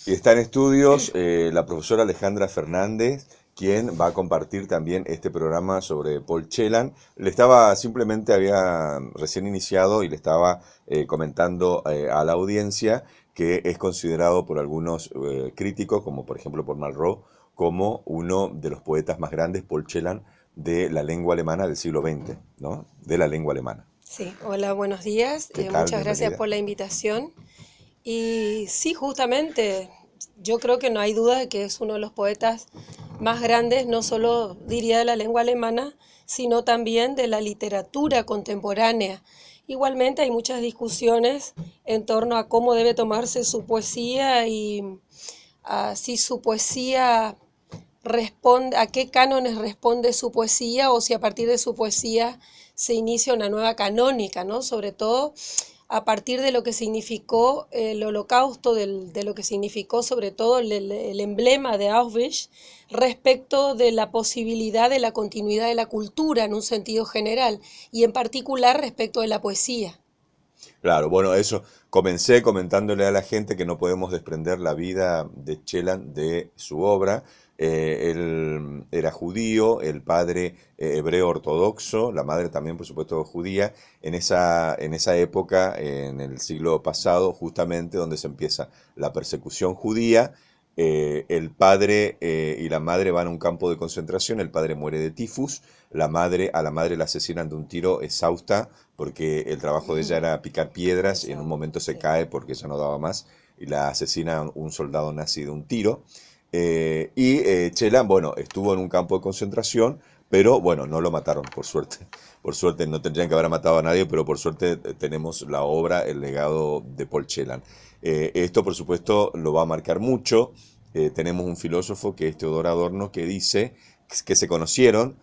Y está en estudios la profesora Alejandra Fernández, quien va a compartir también este programa sobre Paul Celan. Simplemente había recién iniciado y le estaba comentando a la audiencia que es considerado por algunos críticos, como por ejemplo por Malraux, como uno de los poetas más grandes, Paul Celan, de la lengua alemana del siglo XX, ¿no? De la lengua alemana. Sí, hola, buenos días. ¿Qué tal? Muchas gracias Bienvenida. por la invitación. Y sí, justamente, yo creo que no hay duda de que es uno de los poetas más grandes, no solo diría de la lengua alemana, sino también de la literatura contemporánea. Igualmente hay muchas discusiones en torno a cómo debe tomarse su poesía y si su poesía responde, a qué cánones responde su poesía o si a partir de su poesía se inicia una nueva canónica, ¿no? Sobre todo a partir de lo que significó el holocausto, de lo que significó sobre todo el emblema de Auschwitz respecto de la posibilidad de la continuidad de la cultura en un sentido general y en particular respecto de la poesía. Claro, bueno, eso comencé comentándole a la gente que no podemos desprender la vida de Chelan de su obra. Él era judío, el padre hebreo ortodoxo, la madre también, por supuesto, judía. En esa época, en el siglo pasado, justamente donde se empieza la persecución judía, el padre y la madre van a un campo de concentración, el padre muere de tifus, a la madre la asesinan de un tiro exhausta porque el trabajo de ella era picar piedras y en un Eso, momento se sí. cae porque ya no daba más y la asesina un soldado nazi de un tiro. Chelan, bueno, estuvo en un campo de concentración, pero bueno, no lo mataron, por suerte. Por suerte no tendrían que haber matado a nadie, pero por suerte tenemos la obra, el legado de Paul Celan. Esto, por supuesto, lo va a marcar mucho. Tenemos un filósofo que es Teodor Adorno que dice que se conocieron.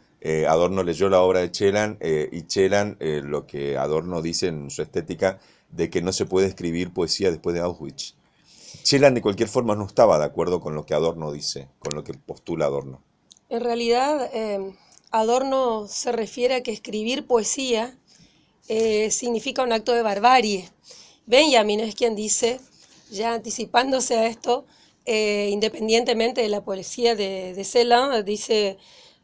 Adorno leyó la obra de Celan y Celan, lo que Adorno dice en su estética, de que no se puede escribir poesía después de Auschwitz. Celan de cualquier forma no estaba de acuerdo con lo que Adorno dice, con lo que postula Adorno. En realidad, Adorno se refiere a que escribir poesía significa un acto de barbarie. Benjamin es quien dice, ya anticipándose a esto, independientemente de la poesía de Celan, dice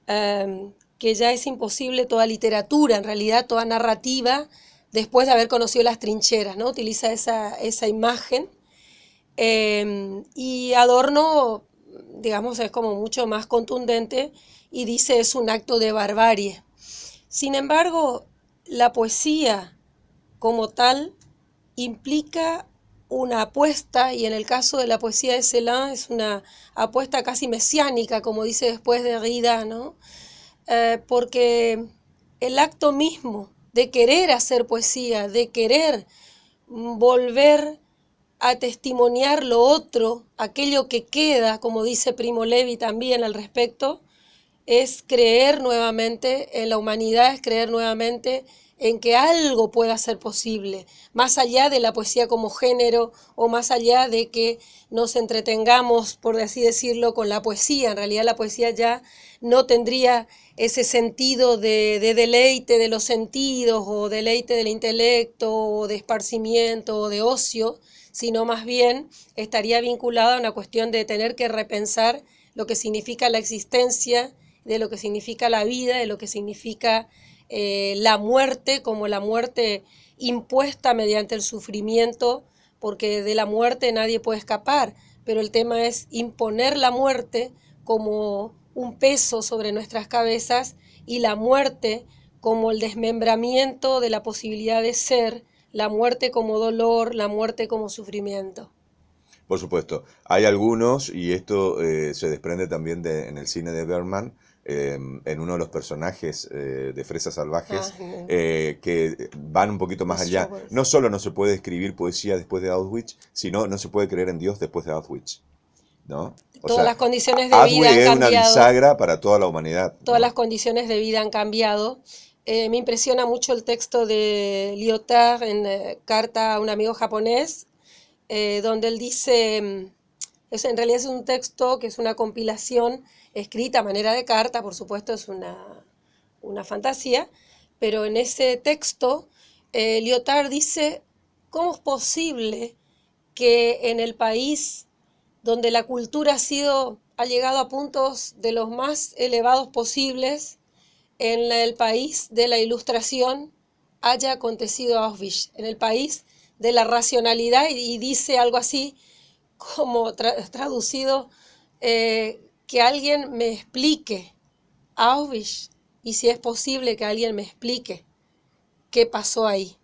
que ya es imposible toda literatura, en realidad toda narrativa, después de haber conocido las trincheras, ¿no? Utiliza esa imagen y Adorno, digamos, es como mucho más contundente y dice es un acto de barbarie. Sin embargo, la poesía como tal implica una apuesta, y en el caso de la poesía de Celan es una apuesta casi mesiánica, como dice después Derrida, ¿no? Porque el acto mismo de querer hacer poesía, de querer volver a testimoniar lo otro, aquello que queda, como dice Primo Levi también al respecto, es creer nuevamente en la humanidad, es creer nuevamente en que algo pueda ser posible, más allá de la poesía como género o más allá de que nos entretengamos, por así decirlo, con la poesía. En realidad la poesía ya no tendría ese sentido de deleite de los sentidos o deleite del intelecto o de esparcimiento o de ocio, sino más bien estaría vinculada a una cuestión de tener que repensar lo que significa la existencia, de lo que significa la vida, de lo que significa la muerte, como la muerte impuesta mediante el sufrimiento, porque de la muerte nadie puede escapar, pero el tema es imponer la muerte como un peso sobre nuestras cabezas y la muerte como el desmembramiento de la posibilidad de ser, la muerte como dolor, la muerte como sufrimiento. Por supuesto, hay algunos, y esto se desprende también en el cine de Bergman, en uno de los personajes de Fresas Ah, Salvajes, que van un poquito más los allá. No showers. solo no se puede escribir poesía después de Auschwitz, sino no se puede creer en Dios después de Auschwitz, ¿no? O Todas sea, las condiciones de vida Auschwitz han es una cambiado, bisagra para toda la humanidad, todas las ¿no? condiciones de vida han cambiado. Me impresiona mucho el texto de Lyotard en Carta a un amigo japonés, donde él dice, en realidad es un texto que es una compilación escrita a manera de carta, por supuesto es una fantasía, pero en ese texto Lyotard dice, ¿cómo es posible que en el país donde la cultura ha llegado a puntos de los más elevados posibles, en el país de la Ilustración haya acontecido Auschwitz, en el país de la racionalidad, y dice algo así como traducido, que alguien me explique Auschwitz, y si es posible que alguien me explique qué pasó ahí,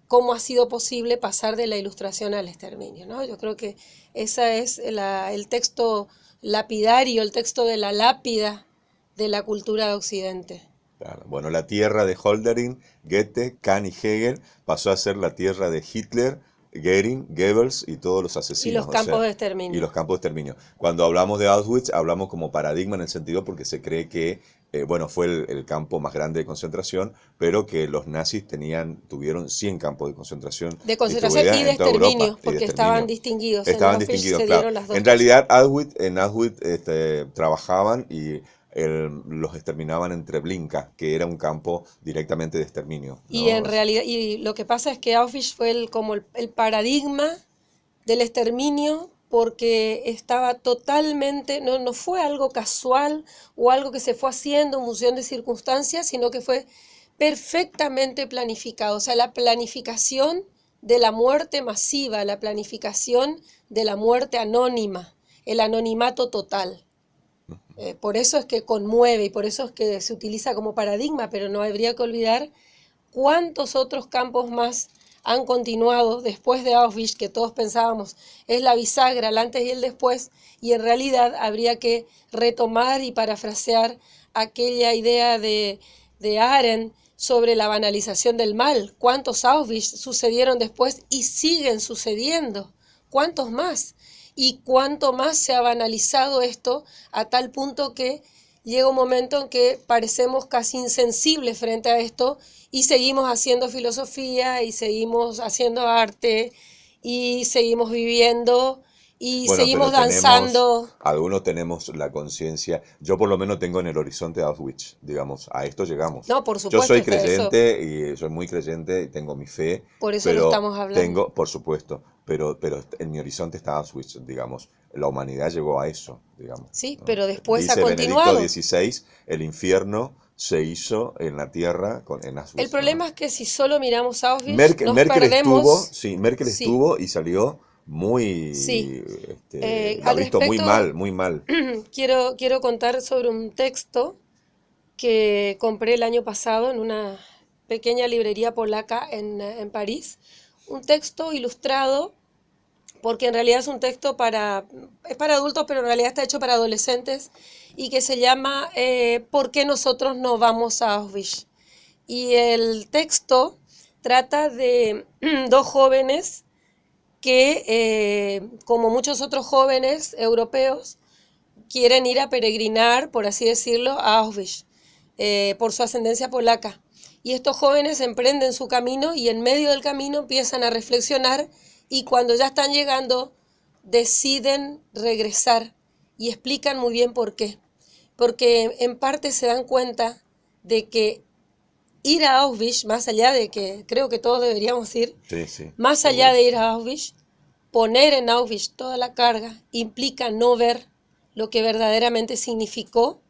cómo ha sido posible pasar de la Ilustración al exterminio, ¿no? Yo creo que ese es el texto lapidario, el texto de la lápida de la cultura de Occidente. Claro. Bueno, la tierra de Hölderlin, Goethe, Kant y Hegel pasó a ser la tierra de Hitler, Goering, Goebbels y todos los Y los asesinos. campos de Y exterminio. los campos de exterminio. Cuando hablamos de Auschwitz, hablamos como paradigma en el sentido porque se cree que, bueno, fue el campo más grande de concentración, pero que los nazis tuvieron 100 campos de concentración De concentración y de en toda Europa. exterminio, porque estaban distinguidos. En Estaban Auschwitz distinguidos, se claro. dieron las dos En cosas. realidad, en Auschwitz trabajaban y los exterminaban en Treblinka, que era un campo directamente de exterminio, Y ¿no? en realidad, y lo que pasa es que Auschwitz fue como el paradigma del exterminio, porque estaba totalmente, no fue algo casual o algo que se fue haciendo en función de circunstancias, sino que fue perfectamente planificado. O sea, la planificación de la muerte masiva, la planificación de la muerte anónima, el anonimato total. Por eso es que conmueve y por eso es que se utiliza como paradigma, pero no habría que olvidar cuántos otros campos más han continuado después de Auschwitz, que todos pensábamos es la bisagra, el antes y el después, y en realidad habría que retomar y parafrasear aquella idea de Arendt sobre la banalización del mal. ¿Cuántos Auschwitz sucedieron después y siguen sucediendo? ¿Cuántos más? Y cuánto más se ha banalizado esto a tal punto que llega un momento en que parecemos casi insensibles frente a esto y seguimos haciendo filosofía y seguimos haciendo arte y seguimos viviendo y Bueno, seguimos pero danzando. algunos tenemos la conciencia, yo por lo menos tengo en el horizonte Auschwitz, digamos, a esto llegamos. No, por Yo supuesto, soy eso, creyente y soy muy creyente y tengo mi fe, por eso lo pero estamos hablando. por supuesto, pero en mi horizonte está Auschwitz, digamos. La humanidad llegó a eso, digamos, Sí, ¿no? pero después ha Dice Benedicto continuado. XVI, el infierno se hizo en la tierra en El Auschwitz, ¿no? problema es que si solo miramos Auschwitz, nos Merkel estuvo, perdemos. sí, Merkel Sí, estuvo y salió sí. lo ha Al visto muy respecto, mal, muy mal. quiero contar sobre un texto que compré el año pasado en una pequeña librería polaca en París. Un texto ilustrado, porque en realidad es un texto es para adultos, pero en realidad está hecho para adolescentes, y que se llama ¿Por qué nosotros no vamos a Auschwitz? Y el texto trata de dos jóvenes que, como muchos otros jóvenes europeos, quieren ir a peregrinar, por así decirlo, a Auschwitz, por su ascendencia polaca. Y estos jóvenes emprenden su camino y en medio del camino empiezan a reflexionar y cuando ya están llegando deciden regresar y explican muy bien por qué. Porque en parte se dan cuenta de que ir a Auschwitz, más allá de que creo que todos deberíamos ir, Sí, sí, más allá seguro. de ir a Auschwitz, poner en Auschwitz toda la carga implica no ver lo que verdaderamente significó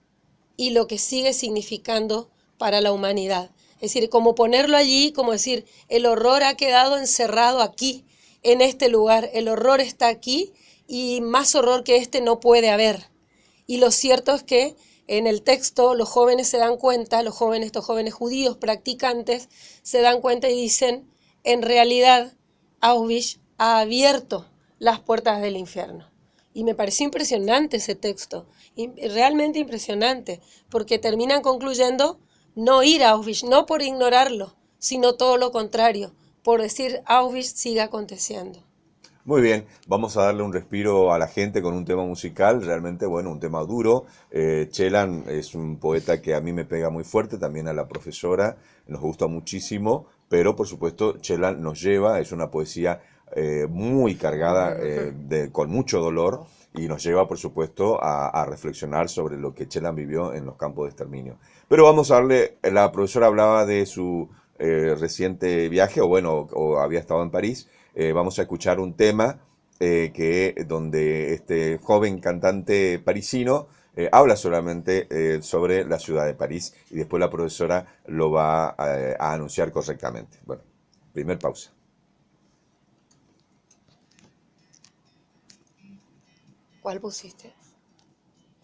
y lo que sigue significando para la humanidad. Es decir, como ponerlo allí, como decir, el horror ha quedado encerrado aquí, en este lugar, el horror está aquí y más horror que este no puede haber. Y lo cierto es que en el texto los jóvenes se dan cuenta, estos jóvenes judíos practicantes, se dan cuenta y dicen, en realidad Auschwitz ha abierto las puertas del infierno. Y me pareció impresionante ese texto, realmente impresionante, porque terminan concluyendo no ir a Auschwitz, no por ignorarlo, sino todo lo contrario, por decir Auschwitz sigue aconteciendo. Muy bien, vamos a darle un respiro a la gente con un tema musical, realmente, bueno, un tema duro. Chelan es un poeta que a mí me pega muy fuerte, también a la profesora, nos gusta muchísimo, pero por supuesto Chelan nos lleva, es una poesía muy cargada, con mucho dolor, y nos lleva, por supuesto, a reflexionar sobre lo que Chelan vivió en los campos de exterminio. Pero vamos a darle, la profesora hablaba de su reciente viaje, o bueno, o había estado en París. Vamos a escuchar un tema donde este joven cantante parisino habla solamente sobre la ciudad de París y después la profesora lo va a anunciar correctamente. Bueno, primer pausa. ¿Cuál pusiste?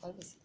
¿Cuál pusiste?